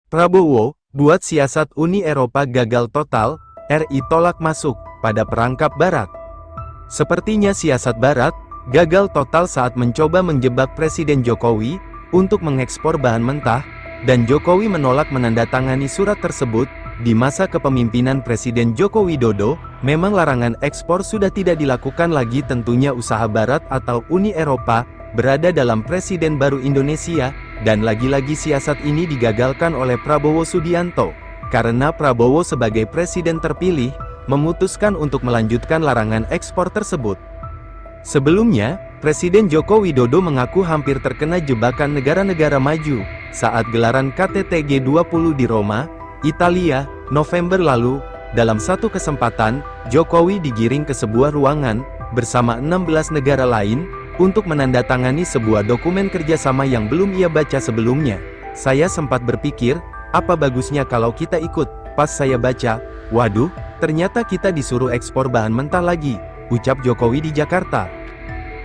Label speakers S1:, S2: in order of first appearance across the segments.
S1: Prabowo, buat siasat Uni Eropa gagal total, RI tolak masuk pada perangkap Barat. Sepertinya siasat Barat gagal total saat mencoba menjebak Presiden Jokowi untuk mengekspor bahan mentah, dan Jokowi menolak menandatangani surat tersebut. Di masa kepemimpinan Presiden Joko Widodo, memang larangan ekspor sudah tidak dilakukan lagi. Tentunya usaha Barat atau Uni Eropa berada dalam Presiden baru Indonesia, dan lagi-lagi siasat ini digagalkan oleh Prabowo Subianto, karena Prabowo sebagai Presiden terpilih, memutuskan untuk melanjutkan larangan ekspor tersebut. Sebelumnya, Presiden Joko Widodo mengaku hampir terkena jebakan negara-negara maju, saat gelaran KTT G20 di Roma, Italia, November lalu. Dalam satu kesempatan, Jokowi digiring ke sebuah ruangan, bersama 16 negara lain, untuk menandatangani sebuah dokumen kerjasama yang belum ia baca sebelumnya. Saya sempat berpikir, apa bagusnya kalau kita ikut? Pas saya baca, waduh, ternyata kita disuruh ekspor bahan mentah lagi, ucap Jokowi di Jakarta.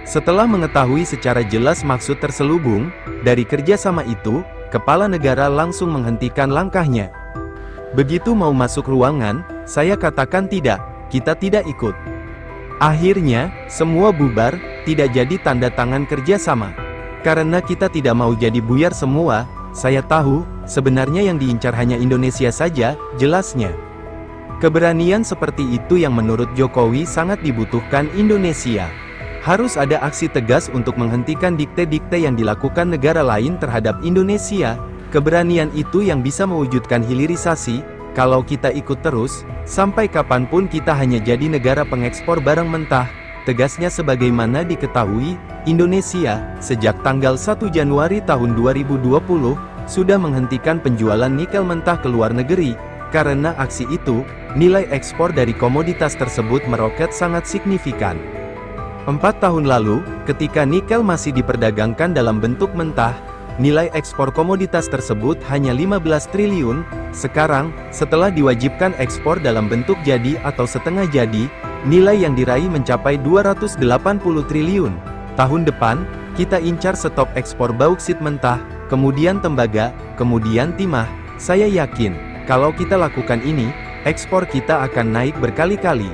S1: Setelah mengetahui secara jelas maksud terselubung dari kerjasama itu, kepala negara langsung menghentikan langkahnya. Begitu mau masuk ruangan, saya katakan tidak, kita tidak ikut. Akhirnya, semua bubar, tidak jadi tanda tangan kerjasama. Karena kita tidak mau jadi buyar semua, saya tahu, sebenarnya yang diincar hanya Indonesia saja, jelasnya. Keberanian seperti itu yang menurut Jokowi sangat dibutuhkan Indonesia. Harus ada aksi tegas untuk menghentikan dikte-dikte yang dilakukan negara lain terhadap Indonesia. Keberanian itu yang bisa mewujudkan hilirisasi. Kalau kita ikut terus, sampai kapanpun kita hanya jadi negara pengekspor barang mentah. Tegasnya sebagaimana diketahui, Indonesia, sejak tanggal 1 Januari tahun 2020, sudah menghentikan penjualan nikel mentah ke luar negeri. Karena aksi itu, nilai ekspor dari komoditas tersebut meroket sangat signifikan. 4 tahun lalu, ketika nikel masih diperdagangkan dalam bentuk mentah, nilai ekspor komoditas tersebut hanya 15 triliun, sekarang, setelah diwajibkan ekspor dalam bentuk jadi atau setengah jadi, nilai yang diraih mencapai 280 triliun. Tahun depan, kita incar stop ekspor bauksit mentah, kemudian tembaga, kemudian timah. Saya yakin, kalau kita lakukan ini, ekspor kita akan naik berkali-kali.